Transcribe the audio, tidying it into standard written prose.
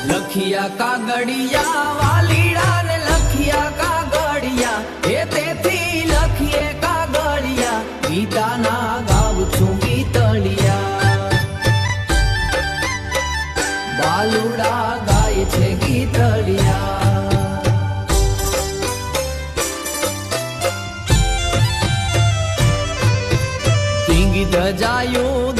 લખિયા કાગળિયા વાલીડા ને લખિયા કાગળિયા એ તેથી લખીએ કાગળિયા ગીતાના ગાઉં છું ગીતળિયા બાલુડા ગાય છે ગીતળિયા ધજાયું